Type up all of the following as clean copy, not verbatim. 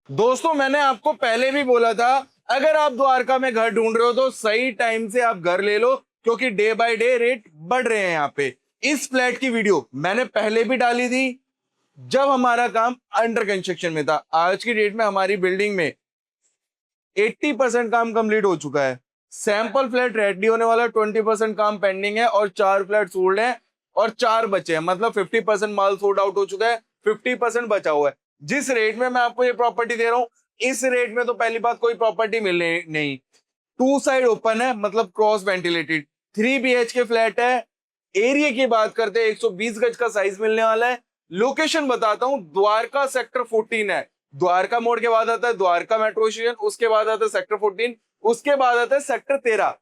दोस्तों मैंने आपको पहले भी बोला था, अगर आप द्वारका में घर ढूंढ रहे हो तो सही टाइम से आप घर ले लो, क्योंकि डे बाय डे रेट बढ़ रहे हैं यहाँ पे। इस फ्लैट की वीडियो मैंने पहले भी डाली थी जब हमारा काम अंडर कंस्ट्रक्शन में था। आज की डेट में हमारी बिल्डिंग में 80% काम कंप्लीट हो चुका है। सैंपल फ्लैट रेडी होने वाला, 20% काम पेंडिंग है और 4 फ्लैट सोल्ड हैं और 4 बचे हैं। मतलब 50% माल सोल्ड आउट हो चुका है, 50% बचा हुआ है। जिस रेट में मैं आपको ये प्रॉपर्टी दे रहा हूं, इस रेट में तो पहली बात कोई प्रॉपर्टी मिलने नहीं। 2 साइड ओपन है, मतलब क्रॉस वेंटिलेटेड 3 BHK फ्लैट है। एरिया की बात करते हैं 120 गज का साइज मिलने वाला है। लोकेशन बताता हूं, द्वारका सेक्टर 14 है। द्वारका मोड़ के बाद आता है द्वारका मेट्रो स्टेशन, उसके बाद आता है सेक्टर 14, उसके बाद आता है सेक्टर 13।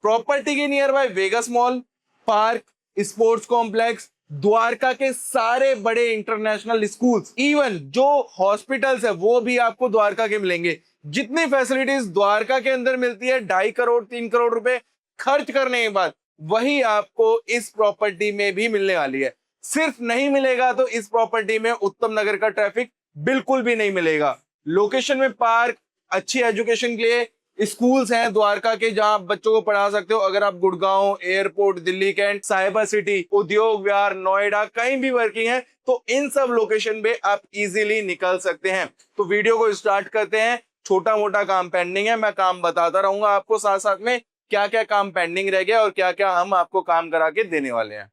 प्रॉपर्टी के nearby Vegas mall, park, sports complex, Dwarka के सारे बड़े इंटरनेशनल स्कूल्स, इवन जो हॉस्पिटल्स है वो भी आपको द्वारका के मिलेंगे। जितनी फैसिलिटीज द्वारका के अंदर मिलती है 2.5 करोड़ 3 करोड़ रुपए खर्च करने के बाद, वही आपको इस प्रॉपर्टी में भी मिलने वाली है। सिर्फ नहीं मिलेगा तो इस प्रॉपर्टी में उत्तम नगर का ट्रैफिक बिल्कुल भी नहीं मिलेगा। लोकेशन में पार्क, अच्छी एजुकेशन के लिए स्कूल्स हैं द्वारका के, जहां आप बच्चों को पढ़ा सकते हो। अगर आप Gurgaon airport, Delhi Cantt, Cyber City, Udyog Vihar, Noida कहीं भी वर्किंग है तो इन सब लोकेशन पे आप इजीली निकल सकते हैं। तो वीडियो को स्टार्ट करते हैं। छोटा मोटा काम पेंडिंग है, मैं काम बताता रहूंगा आपको साथ साथ में क्या क्या काम पेंडिंग रह गया और क्या क्या हम आपको काम करा के देने वाले हैं।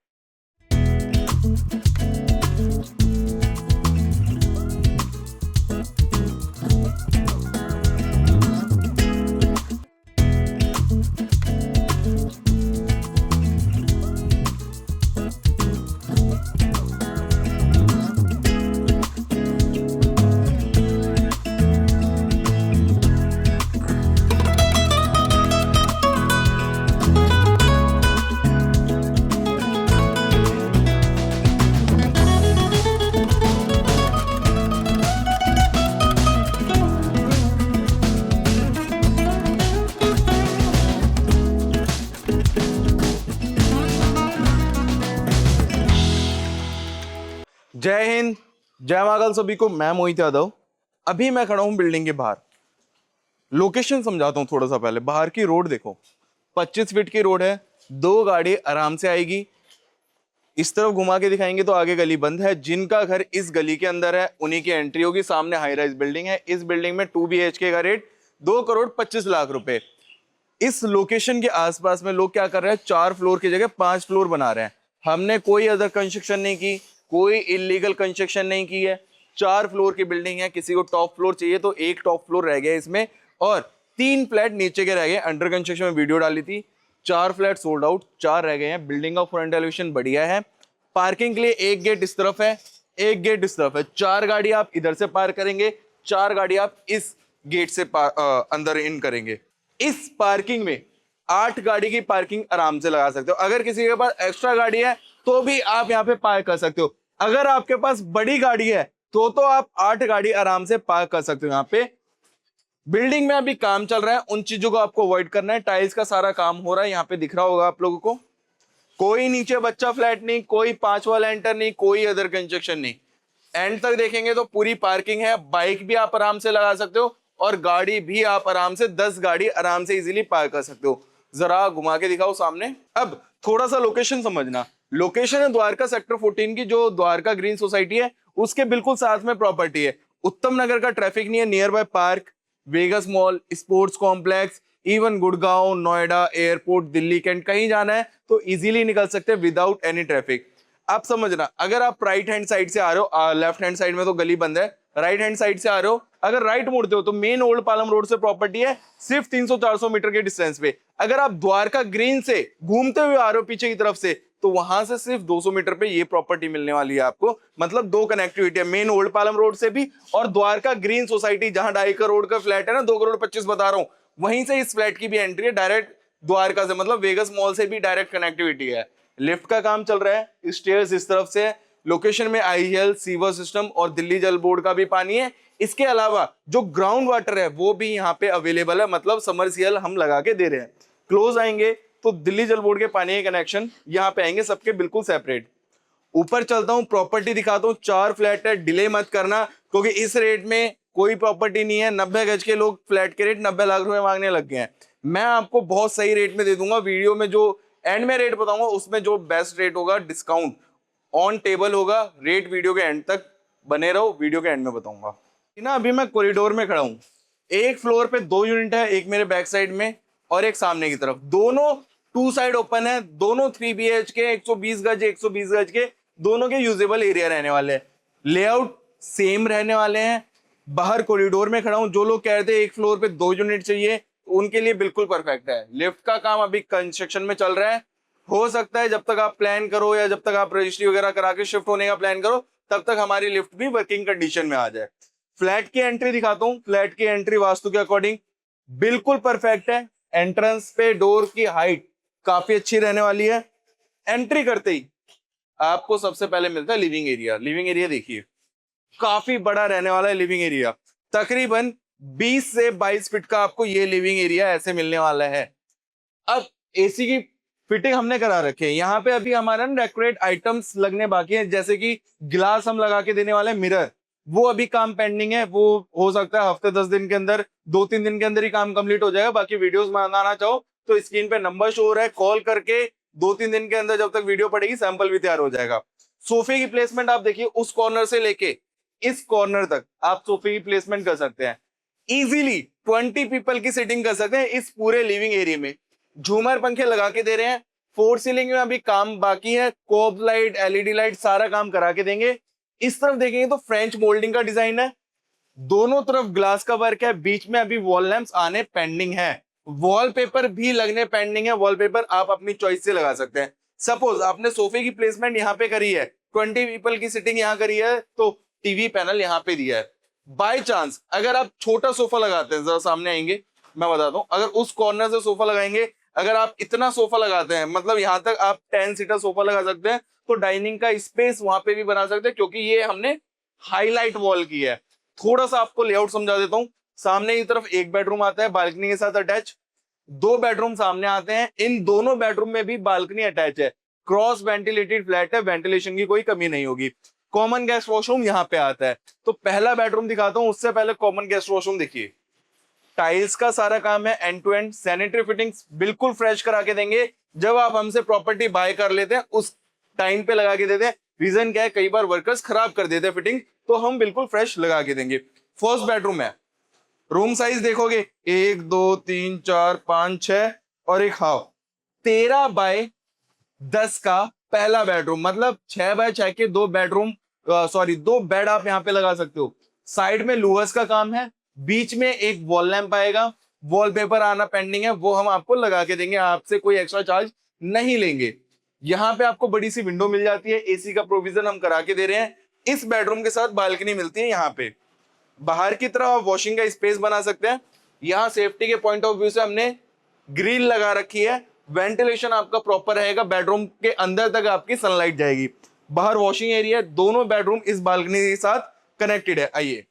जय हिंद, जय महाकाल सभी को। मैं मोहित यादव। अभी मैं खड़ा हूं बिल्डिंग के बाहर। लोकेशन समझाता हूं थोड़ा सा पहले। बाहर की रोड देखो, 25 फीट की रोड है, 2 गाड़ी आराम से आएगी। इस तरफ घुमा के दिखाएंगे तो आगे गली बंद है। जिनका घर इस गली के अंदर है उन्हीं की एंट्री होगी। सामने हाई राइज बिल्डिंग है। इस बिल्डिंग में 2 BHK का रेट 2 करोड़ 25 लाख रुपए। इस लोकेशन के आसपास में लोग क्या कर रहे हैं, 4 फ्लोर की जगह 5 फ्लोर बना रहे हैं। हमने कोई अदर कंस्ट्रक्शन नहीं की, कोई इलीगल कंस्ट्रक्शन नहीं की है। 4 फ्लोर की बिल्डिंग है। किसी को टॉप फ्लोर चाहिए तो एक टॉप फ्लोर रह गया इसमें, और 3 फ्लैट नीचे के रह गए। अंडर कंस्ट्रक्शन में वीडियो डाली थी, 4 फ्लैट सोल्ड आउट, 4 रह गए हैं। बिल्डिंग का फ्रंट एलिवेशन बढ़िया है। पार्किंग के लिए एक गेट इस तरफ है, एक गेट इस तरफ है। 4 गाड़ी आप इधर से पार्क करेंगे, 4 गाड़ी आप इस गेट से अंदर इन करेंगे। इस पार्किंग में 8 गाड़ी की पार्किंग आराम से लगा सकते हो। अगर किसी के पास एक्स्ट्रा गाड़ी है तो भी आप यहाँ पे पार्क कर सकते हो। अगर आपके पास बड़ी गाड़ी है तो आप 8 गाड़ी आराम से पार्क कर सकते हो यहाँ पे। बिल्डिंग में अभी काम चल रहा है, उन चीजों को आपको अवॉइड करना है। टाइल्स का सारा काम हो रहा है, यहाँ पे दिख रहा होगा आप लोगों को। कोई नीचे बच्चा फ्लैट नहीं, कोई 5 वाला एंटर नहीं, कोई अदर कंस्ट्रक्शन नहीं। एंड तक देखेंगे तो पूरी पार्किंग है। बाइक भी आप आराम से लगा सकते हो और गाड़ी भी आप आराम से 10 गाड़ी आराम से इजीली पार्क कर सकते हो। जरा घुमा के दिखाओ सामने। अब थोड़ा सा लोकेशन समझना। लोकेशन है द्वारका सेक्टर 14 की, जो द्वारका ग्रीन सोसाइटी है उसके बिल्कुल साथ में प्रॉपर्टी है। उत्तम नगर का ट्रैफिक नहीं है। Nearby park, Vegas mall, sports complex, even Gurgaon, Noida airport, Delhi Cantt कहीं जाना है तो इजीली निकल सकते हैं विदाउट एनी ट्रैफिक। आप समझना, अगर आप राइट हैंड साइड से आ रहे हो, लेफ्ट हैंड साइड में तो गली बंद है, राइट हैंड साइड से आ रहे हो, अगर राइट मुड़ते हो तो मेन ओल्ड पालम रोड से प्रॉपर्टी है सिर्फ 300-400 मीटर के डिस्टेंस पे। अगर आप द्वारका ग्रीन से घूमते हुए आ रहे हो पीछे की तरफ से, तो वहां से सिर्फ 200 मीटर पे ये प्रॉपर्टी मिलने वाली है आपको। मतलब 2 कनेक्टिविटी है, मेन ओल्ड पालम रोड से भी और द्वारका ग्रीन सोसाइटी जहां 2.5 करोड़ का फ्लैट है ना, 2 करोड़ 25 बता रहा हूं, वहीं से इस फ्लैट की भी एंट्री है डायरेक्ट द्वारका से। मतलब वेगस मॉल से भी डायरेक्ट कनेक्टिविटी है। लिफ्ट का काम चल रहा है, स्टेयर्स इस तरफ से। लोकेशन में IEL, सीवर सिस्टम और दिल्ली जल बोर्ड का भी पानी है। इसके अलावा जो ग्राउंड वाटर है वो भी यहाँ पे अवेलेबल है, मतलब समरसीयल हम लगा के दे रहे हैं। क्लोज आएंगे तो दिल्ली जल बोर्ड के पानी के कनेक्शन यहाँ पे आएंगे, सबके बिल्कुल सेपरेट। ऊपर चलता हूँ, प्रॉपर्टी दिखाता हूँ। 4 फ्लैट है, डिले मत करना क्योंकि इस रेट में कोई प्रॉपर्टी नहीं है। 90 गज के लोग फ्लैट के रेट 90 लाख रुपए मांगने लग गए हैं। मैं आपको बहुत सही रेट में दे दूंगा। वीडियो में जो एंड में रेट बताऊंगा उसमें जो बेस्ट रेट होगा, डिस्काउंट ऑन टेबल होगा। रेट वीडियो के एंड तक बने रहो, वीडियो के एंड में बताऊंगा ना। अभी मैं कॉरिडोर में खड़ा हूँ, एक फ्लोर पे 2 यूनिट है, एक मेरे बैक साइड में और एक सामने की तरफ। दोनों 2 साइड ओपन है, दोनों 3 BHK 120 गज 120 गज के, दोनों के यूजेबल एरिया रहने वाले हैं। लेआउट सेम रहने वाले हैं। बाहर कॉरिडोर में खड़ा हूं। जो लोग कह रहे थे एक फ्लोर पे 2 यूनिट चाहिए, उनके लिए बिल्कुल परफेक्ट है। लिफ्ट का काम अभी कंस्ट्रक्शन में चल रहा है। हो सकता है जब तक आप प्लान करो या जब तक आप रजिस्ट्री वगैरह करा के शिफ्ट होने का प्लान करो, तब तक हमारी लिफ्ट भी वर्किंग कंडीशन में आ जाए। फ्लैट की एंट्री दिखाता हूं। फ्लैट की एंट्री वास्तु के अकॉर्डिंग बिल्कुल परफेक्ट है। एंट्रेंस पे डोर की हाइट काफी अच्छी रहने वाली है। एंट्री करते ही आपको सबसे पहले मिलता है लिविंग एरिया। लिविंग एरिया देखिए, काफी बड़ा रहने वाला है लिविंग एरिया। तकरीबन 20 से 22 फीट का आपको ये लिविंग एरिया ऐसे मिलने वाला है। अब एसी की फिटिंग हमने करा रखी है। यहाँ पे अभी हमारा डेकोरेट आइटम्स लगने बाकी है, जैसे कि गिलास हम लगा के देने वाले हैं, मिरर, वो अभी काम पेंडिंग है। वो हो सकता है हफ्ते 10 दिन के अंदर, 2-3 दिन के अंदर ही काम कंप्लीट हो जाएगा। बाकी वीडियोस बनाना चाहो तो स्क्रीन पे नंबर शो हो रहा है, कॉल करके 2-3 दिन के अंदर जब तक वीडियो पड़ेगी सैंपल भी तैयार हो जाएगा। सोफे की प्लेसमेंट आप देखिए, उस कॉर्नर से लेके इस कॉर्नर तक आप सोफे की प्लेसमेंट कर सकते हैं। इजीली 20 पीपल की सिटिंग कर सकते हैं इस पूरे लिविंग एरिया में। झूमर पंखे लगा के दे रहे हैं। 4 सीलिंग में अभी काम बाकी है। कोब लाइट, एलईडी लाइट सारा काम करा के देंगे। इस तरफ देखेंगे तो फ्रेंच मोल्डिंग का डिजाइन है। दोनों तरफ ग्लास का वर्क है। बीच में अभी वॉल लैंप्स आने पेंडिंग है। वॉलपेपर भी लगने पेंडिंग है। वॉलपेपर आप अपनी चॉइस से लगा सकते हैं। सपोज आपने सोफे की प्लेसमेंट यहाँ पे करी है, 20 पीपल की सिटिंग यहाँ करी है, तो टीवी पैनल यहाँ पे दिया है। बाय चांस अगर आप छोटा सोफा लगाते हैं, जरा सामने आएंगे मैं बताता हूं, अगर उस कॉर्नर से सोफा लगाएंगे, अगर आप इतना सोफा लगाते हैं, मतलब यहां तक आप 10 सीटर सोफा लगा सकते हैं, तो डाइनिंग का स्पेस वहां पे भी बना सकते हैं, क्योंकि ये हमने हाईलाइट वॉल की है। थोड़ा सा आपको लेआउट समझा देता हूं। सामने की तरफ एक बेडरूम आता है बालकनी के साथ अटैच, 2 बेडरूम सामने आते हैं। इन दोनों बेडरूम में भी बालकनी अटैच है। क्रॉस वेंटिलेटेड फ्लैट है, वेंटिलेशन की कोई कमी नहीं होगी। कॉमन गेस्ट वॉशरूम यहाँ पे आता है। तो पहला बेडरूम दिखाता हूं, उससे पहले कॉमन गेस्ट वॉशरूम देखिए। टाइल्स का सारा काम है, end to end. Sanitary fittings बिल्कुल फ्रेश करा के देंगे। जब आप हमसे प्रॉपर्टी बाय कर लेते हैं उस टाइम पे लगा के देते हैं। रीजन क्या है, कई बार वर्कर्स खराब कर देते हैं फिटिंग, तो हम बिल्कुल फ्रेश लगा के देंगे। फर्स्ट बेडरूम है। रूम साइज देखोगे 1 2 3 4 5 6 और एक हाफ, 13 बाय 10 का पहला बेडरूम। मतलब 6 बाय 6 के 2 बेडरूम, सॉरी 2 बेड आप यहाँ पे लगा सकते हो। साइड में लूवर्स का काम है। बीच में एक वॉल लैंप आएगा। वॉलपेपर आना पेंडिंग है, वो हम आपको लगा के देंगे, आपसे कोई एक्स्ट्रा चार्ज नहीं लेंगे। यहाँ पे आपको बड़ी सी विंडो मिल जाती है। एसी का प्रोविजन हम करा के दे रहे हैं। इस बेडरूम के साथ बालकनी मिलती है। यहाँ पे बाहर की तरफ आप वॉशिंग का स्पेस बना सकते हैं। यहाँ सेफ्टी के पॉइंट ऑफ व्यू से हमने ग्रिल लगा रखी है। वेंटिलेशन आपका प्रॉपर रहेगा। बेडरूम के अंदर तक आपकी सनलाइट जाएगी। बाहर वॉशिंग एरिया, दोनों बेडरूम इस बालकनी के साथ कनेक्टेड है। आइए,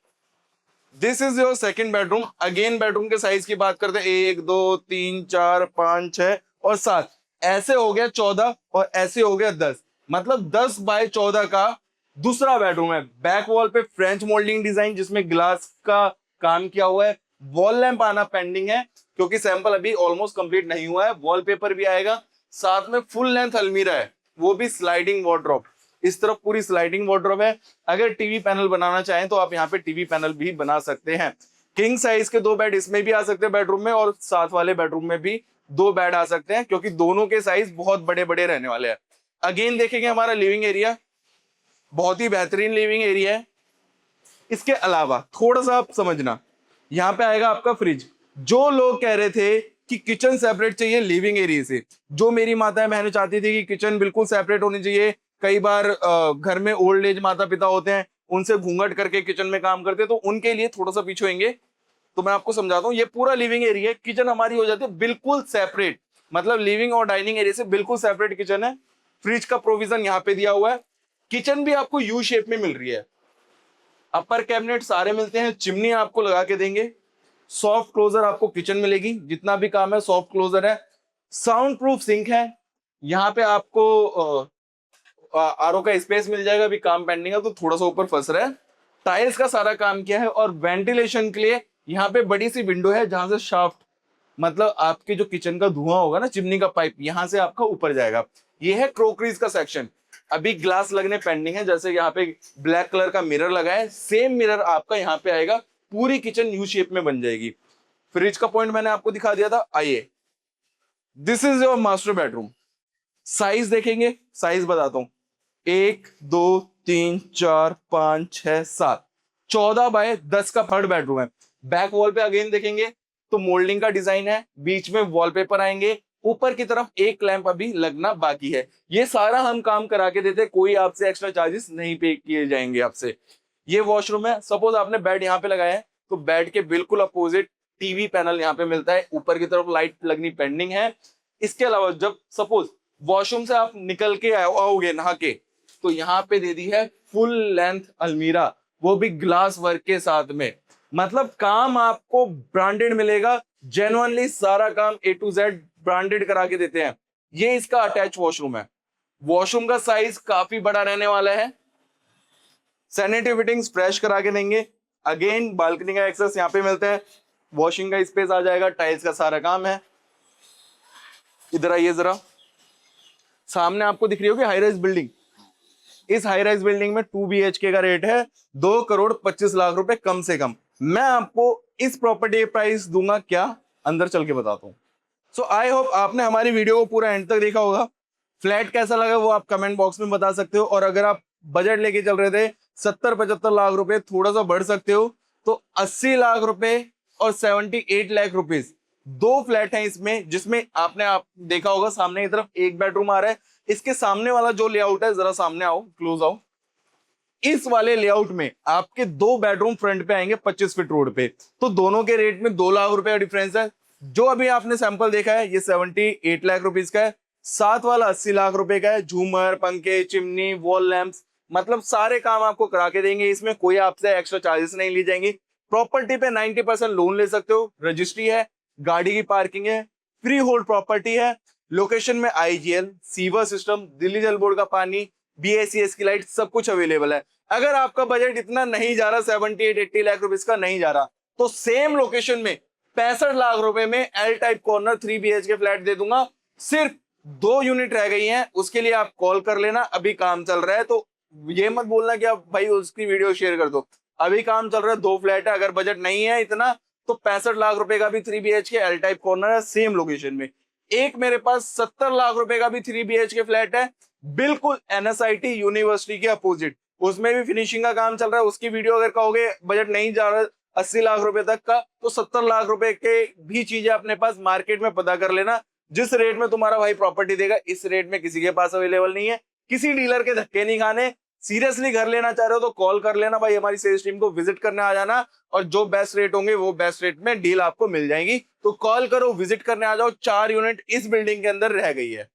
this is your second bedroom. Again bedroom के साइज की बात करते हैं, 1 2 3 4 5 6 और 7, ऐसे हो गया 14 और ऐसे हो गया 10। मतलब 10 बाय 14 का दूसरा बेडरूम है। बैक वॉल पे फ्रेंच मोल्डिंग डिजाइन जिसमें ग्लास का काम किया हुआ है। वॉल लैंप आना पेंडिंग है, क्योंकि सैंपल अभी ऑलमोस्ट कंप्लीट नहीं हुआ है। वॉलपेपर भी आएगा। साथ में फुल लेंथ अलमीरा है, वो भी स्लाइडिंग वार्डरोब। इस तरफ पूरी स्लाइडिंग वार्डरोब है। अगर टीवी पैनल बनाना चाहें तो आप यहाँ पे टीवी पैनल भी बना सकते हैं। किंग साइज के 2 बेड इसमें भी आ सकते हैं बेडरूम में, और साथ वाले बेडरूम में भी 2 बेड आ सकते हैं, क्योंकि दोनों के साइज बहुत बड़े बड़े रहने वाले हैं। अगेन देखेंगे हमारा लिविंग एरिया, बहुत ही बेहतरीन लिविंग एरिया है। इसके अलावा थोड़ा सा आप समझना, यहाँ पे आएगा आपका फ्रिज। जो लोग कह रहे थे कि किचन सेपरेट चाहिए लिविंग एरिया से, जो मेरी माताएं बहनें चाहती थी कि किचन बिल्कुल सेपरेट होनी चाहिए। कई बार घर में ओल्ड एज माता पिता होते हैं, उनसे घूंघट करके किचन में काम करते हैं, तो उनके लिए थोड़ा सा पीछे होंगे। तो मैं आपको समझाता हूँ, ये पूरा लिविंग एरिया, किचन हमारी हो जाती है बिल्कुल सेपरेट। मतलब लिविंग और डाइनिंग एरिया से बिल्कुल सेपरेट किचन है। फ्रिज का प्रोविजन यहाँ पे दिया हुआ है। किचन भी आपको यू शेप में मिल रही है। अपर कैबिनेट सारे मिलते हैं। चिमनी आपको लगा के देंगे। सॉफ्ट क्लोजर आपको किचन मिलेगी, जितना भी काम है सॉफ्ट क्लोजर है। साउंड प्रूफ सिंक है। यहाँ पे आपको आरओ का स्पेस मिल जाएगा। अभी काम पेंडिंग है तो थोड़ा सा ऊपर फंस रहा है। टाइल्स का सारा काम किया है और वेंटिलेशन के लिए यहाँ पे बड़ी सी विंडो है जहां से शाफ्ट, मतलब आपके जो किचन का धुआं होगा ना, चिमनी का पाइप यहां से आपका ऊपर जाएगा। ये है क्रोकरीज का सेक्शन। अभी ग्लास लगने पेंडिंग है, जैसे यहाँ पे ब्लैक कलर का मिरर लगा है, सेम मिरर आपका यहाँ पे आएगा, पूरी किचन यू शेप में बन जाएगी। फ्रिज का पॉइंट मैंने आपको दिखा दिया था। आइए, this is your master bedroom. Size देखेंगे, साइज बताता हूं। 1 2 3 4 5 6 7, 14x10 का थर्ड बेडरूम है। बैक वॉल पे अगेन देखेंगे तो मोल्डिंग का डिजाइन है, बीच में वॉलपेपर आएंगे, ऊपर की तरफ एक लैंप अभी लगना बाकी है। ये सारा हम काम करा के देते, कोई आपसे एक्स्ट्रा चार्जेस नहीं पे किए जाएंगे आपसे। ये वॉशरूम है। सपोज आपने बेड यहाँ पे लगाया है तो बेड के बिल्कुल अपोजिट टीवी पैनल यहाँ पे मिलता है, ऊपर की तरफ लाइट लगनी पेंडिंग है। इसके अलावा जब सपोज वॉशरूम से आप निकल के आओगे नहा के, तो यहाँ पे दे दी है फुल लेंथ अलमीरा, वो भी ग्लास वर्क के साथ में। मतलब काम आपको ब्रांडेड मिलेगा, जेन्युइनली सारा काम A to Z ब्रांडेड करा के देते हैं। ये इसका अटैच वॉशरूम है। वॉशरूम का साइज काफी बड़ा रहने वाला है। सैनिटरी फिटिंग्स फ्रेश करा के देंगे। अगेन बालकनी का एक्सेस यहाँ पे मिलता है, वॉशिंग का स्पेस आ जाएगा, टाइल्स का सारा काम है। इधर आइए जरा, सामने आपको दिख रही होगी हाई राइज बिल्डिंग। इस हाई राइज बिल्डिंग में 2 BHK का रेट है 2,25,00,000 रुपए कम से कम। मैं आपको इस प्रॉपर्टी प्राइस दूंगा क्या, अंदर चल के बताता हूँ। सो आई होप आपने हमारी वीडियो को पूरा एंड तक देखा होगा। फ्लैट कैसा लगा वो आप कमेंट बॉक्स में बता सकते हो। और अगर आप बजट लेके चल रहे थे 70-75 लाख रुपए, थोड़ा सा बढ़ सकते हो तो 80 लाख रुपए और 78 लाख रुपीज, 2 फ्लैट हैं इसमें, जिसमें आप देखा होगा सामने की तरफ एक बेडरूम आ रहा है। इसके सामने वाला जो लेआउट है, जरा सामने आओ, क्लोज आओ, इस वाले लेआउट में आपके 2 बेडरूम फ्रंट पे आएंगे 25 फीट रोड पे। तो दोनों के रेट में 2 लाख रुपए का डिफरेंस है। जो अभी आपने सैंपल देखा है ये 78 लाख रुपीज का है, साथ वाला 80 लाख रुपए का है। झूमर, पंखे, चिमनी, वॉल लैंप्स, मतलब सारे काम आपको करा के देंगे। इसमें कोई आपसे एक्स्ट्रा चार्जेस नहीं ली जाएंगी। प्रॉपर्टी पे 90% लोन ले सकते हो, रजिस्ट्री है, गाड़ी की पार्किंग है, फ्री होल्ड प्रॉपर्टी है। लोकेशन में IGL, सीवर सिस्टम, दिल्ली जल बोर्ड का पानी, BICS की लाइट, सब कुछ अवेलेबल है। अगर आपका बजट इतना नहीं जा रहा, 78-80 लाख रुपीज का नहीं जा रहा, तो सेम लोकेशन में 65 लाख रुपए में L type corner 3 BHK flat दे दूंगा। सिर्फ 2 यूनिट रह गई हैं, उसके लिए आप कॉल कर लेना। अभी काम चल रहा है, तो ये मत बोलना कि आप भाई उसकी वीडियो शेयर कर दो। अभी काम चल रहा है, 2 फ्लैट है। अगर बजट नहीं है इतना तो 65 लाख रुपए का भी 3 BHK L टाइप कॉर्नर है सेम लोकेशन में। एक मेरे पास 70 लाख रुपए का भी 3 BHK फ्लैट है, बिल्कुल NSIT यूनिवर्सिटी के अपोजिट, उसमें भी फिनिशिंग का काम चल रहा है। उसकी वीडियो अगर कहोगे बजट नहीं जा रहा 80 लाख रुपए तक का, तो 70 लाख रुपए के भी चीजें अपने पास मार्केट में पता कर लेना। जिस रेट में तुम्हारा भाई प्रॉपर्टी देगा, इस रेट में किसी के पास अवेलेबल नहीं है। किसी डीलर के धक्के नहीं खाने। सीरियसली घर लेना चाह रहे हो तो कॉल कर लेना भाई, हमारी सेल्स टीम को विजिट करने आ जाना, और जो बेस्ट रेट होंगे वो बेस्ट रेट में डील आपको मिल जाएगी। तो कॉल करो, विजिट करने आ जाओ। 4 यूनिट इस बिल्डिंग के अंदर रह गई है।